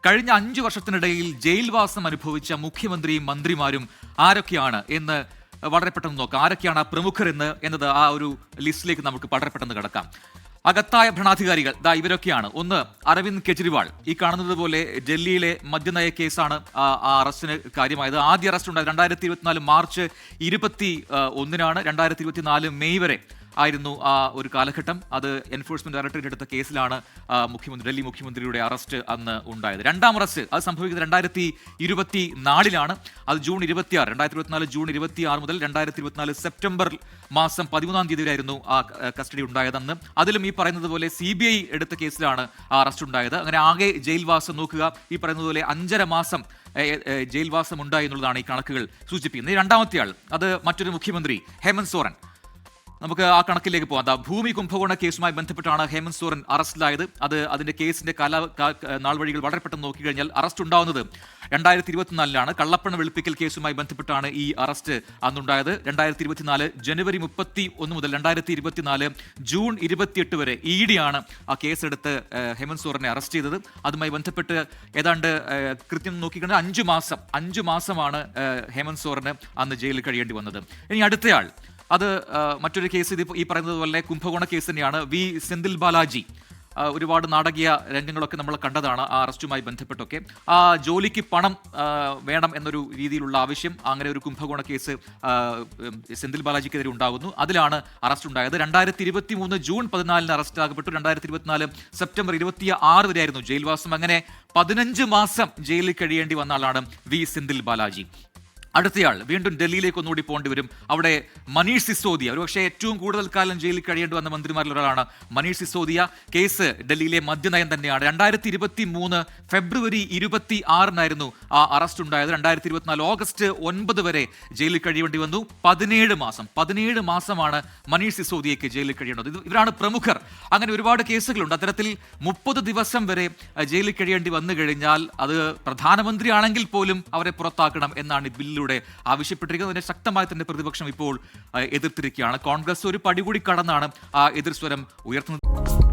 കഴിഞ്ഞ 5 വർഷത്തിനിടയിൽ ജയിൽവാസം അനുഭവിച്ച മുഖ്യമന്ത്രിയും മന്ത്രിമാരും ആരൊക്കെയാണ് എന്ന് വളരെ പെട്ടെന്ന് നോക്കാം. ആരൊക്കെയാണ് ആ പ്രമുഖർ എന്നത് ആ ഒരു ലിസ്റ്റിലേക്ക് നമുക്ക് വളരെ പെട്ടെന്ന് കിടക്കാം. അകത്തായ ഭരണാധികാരികൾ ഇവരൊക്കെയാണ്. ഒന്ന്, അരവിന്ദ് കെജ്രിവാൾ. ഈ കാണുന്നത് പോലെ ഡൽഹിയിലെ മദ്യനയ കേസാണ് ആ അറസ്റ്റിന് കാര്യമായത്. ആദ്യ അറസ്റ്റ് ഉണ്ടായത് 2024 മാർച്ച് 21-നാണ്. 2024 മെയ് വരെ ആയിരുന്നു ആ ഒരു കാലഘട്ടം. അത് എൻഫോഴ്സ്മെന്റ് ഡയറക്ടറേറ്റ് എടുത്ത കേസിലാണ് ഡൽഹി മുഖ്യമന്ത്രിയുടെ അറസ്റ്റ് അന്ന് ഉണ്ടായത്. രണ്ടാം അറസ്റ്റ് അത് സംഭവിക്കുന്നത് 2024-ലാണ്. അത് ജൂൺ 26, 2024 ജൂൺ 26 മുതൽ 2024 സെപ്റ്റംബർ മാസം 13-ാം തീയതി വരെയായിരുന്നു ആ കസ്റ്റഡി ഉണ്ടായതെന്ന്. അതിലും ഈ പറയുന്നത് പോലെ CBI എടുത്ത കേസിലാണ് ആ അറസ്റ്റ് ഉണ്ടായത്. അങ്ങനെ ആകെ ജയിൽവാസം നോക്കുക, ഈ പറയുന്നത് പോലെ 5.5 മാസം ജയിൽവാസം ഉണ്ടായി എന്നുള്ളതാണ് ഈ കണക്കുകൾ സൂചിപ്പിക്കുന്നത്. രണ്ടാമത്തെ ആൾ അത് മറ്റൊരു മുഖ്യമന്ത്രി ഹേമന്ത് സോറൻ. നമുക്ക് ആ കണക്കിലേക്ക് പോകാം. ഭൂമി കുംഭകോണ കേസുമായി ബന്ധപ്പെട്ടാണ് ഹേമന്ത് സോറൻ അറസ്റ്റിലായത്. അതിന്റെ കേസിന്റെ നാൾ വഴികൾ വളരെ പെട്ടെന്ന് നോക്കിക്കഴിഞ്ഞാൽ അറസ്റ്റ് ഉണ്ടാവുന്നത് 2024-ലാണ്. കള്ളപ്പണം വെളുപ്പിക്കൽ കേസുമായി ബന്ധപ്പെട്ടാണ് ഈ അറസ്റ്റ് അന്നുണ്ടായത്. 2024 ജനുവരി 31 മുതൽ 2024 ജൂൺ 28 വരെ ED ആണ് ആ കേസെടുത്ത് ഹേമന്ത് സോറനെ അറസ്റ്റ് ചെയ്തത്. അതുമായി ബന്ധപ്പെട്ട് ഏതാണ്ട് കൃത്യം നോക്കിക്കഴിഞ്ഞാൽ 5 മാസമാണ് ഹേമന്ത് സോറന് അന്ന് ജയിലിൽ കഴിയേണ്ടി വന്നത്. ഇനി അടുത്തയാൾ അത് മറ്റൊരു കേസ്, ഇത് ഈ പറയുന്നത് പോലെ കുംഭകോണ കേസ് തന്നെയാണ്. സെന്തിൽ ബാലാജി. ഒരുപാട് നാടകീയ രംഗങ്ങളൊക്കെ നമ്മൾ കണ്ടതാണ് ആ അറസ്റ്റുമായി ബന്ധപ്പെട്ടൊക്കെ. ആ ജോലിക്ക് പണം വേണം എന്നൊരു രീതിയിലുള്ള ആവശ്യം, അങ്ങനെ ഒരു കുംഭകോണ കേസ് സെന്തിൽ ബാലാജിക്കെതിരെ ഉണ്ടാകുന്നു. അതിലാണ് അറസ്റ്റ് ഉണ്ടായത്. 2023 ജൂൺ 14-ന് അറസ്റ്റ് ആകപ്പെട്ടു. 2024 സെപ്റ്റംബർ 26 വരെയായിരുന്നു ജയിൽവാസം. അങ്ങനെ 15 മാസം ജയിലിൽ കഴിയേണ്ടി വന്ന ആളാണ് സെന്തിൽ ബാലാജി. അടുത്തയാൾ വീണ്ടും ഡൽഹിയിലേക്ക് ഒന്നുകൂടി പോകേണ്ടി വരും. അവിടെ മനീഷ് സിസോദിയ, ഒരുപക്ഷെ ഏറ്റവും കൂടുതൽ കാലം ജയിലിൽ കഴിയേണ്ടി വന്ന മന്ത്രിമാരിൽ ഒരാളാണ് മനീഷ് സിസോദിയ. കേസ് ഡൽഹിയിലെ മദ്യനയം തന്നെയാണ്. 2023 ഫെബ്രുവരി 26-നായിരുന്നു ആ അറസ്റ്റ് ഉണ്ടായത്. 2024 ഓഗസ്റ്റ് 9 വരെ ജയിലിൽ കഴിയേണ്ടി വന്നു. 17 മാസമാണ് മനീഷ് സിസോദിയയ്ക്ക് ജയിലിൽ കഴിയേണ്ടത്. ഇവരാണ് പ്രമുഖർ. അങ്ങനെ ഒരുപാട് കേസുകളുണ്ട്. അത്തരത്തിൽ 30 ദിവസം വരെ ജയിലിൽ കഴിയേണ്ടി വന്നു കഴിഞ്ഞാൽ അത് പ്രധാനമന്ത്രിയാണെങ്കിൽ പോലും അവരെ പുറത്താക്കണം എന്നാണ് ബില്ലിലൂടെ ആവശ്യപ്പെട്ടിരിക്കുന്നത്. അതിനെ ശക്തമായി തന്നെ പ്രതിപക്ഷം ഇപ്പോൾ എതിർത്തിരിക്കുകയാണ്. കോൺഗ്രസ് ഒരു പടി കൂടി കടന്നാണ് ആ എതിർസ്വരം ഉയർത്തുന്നത്.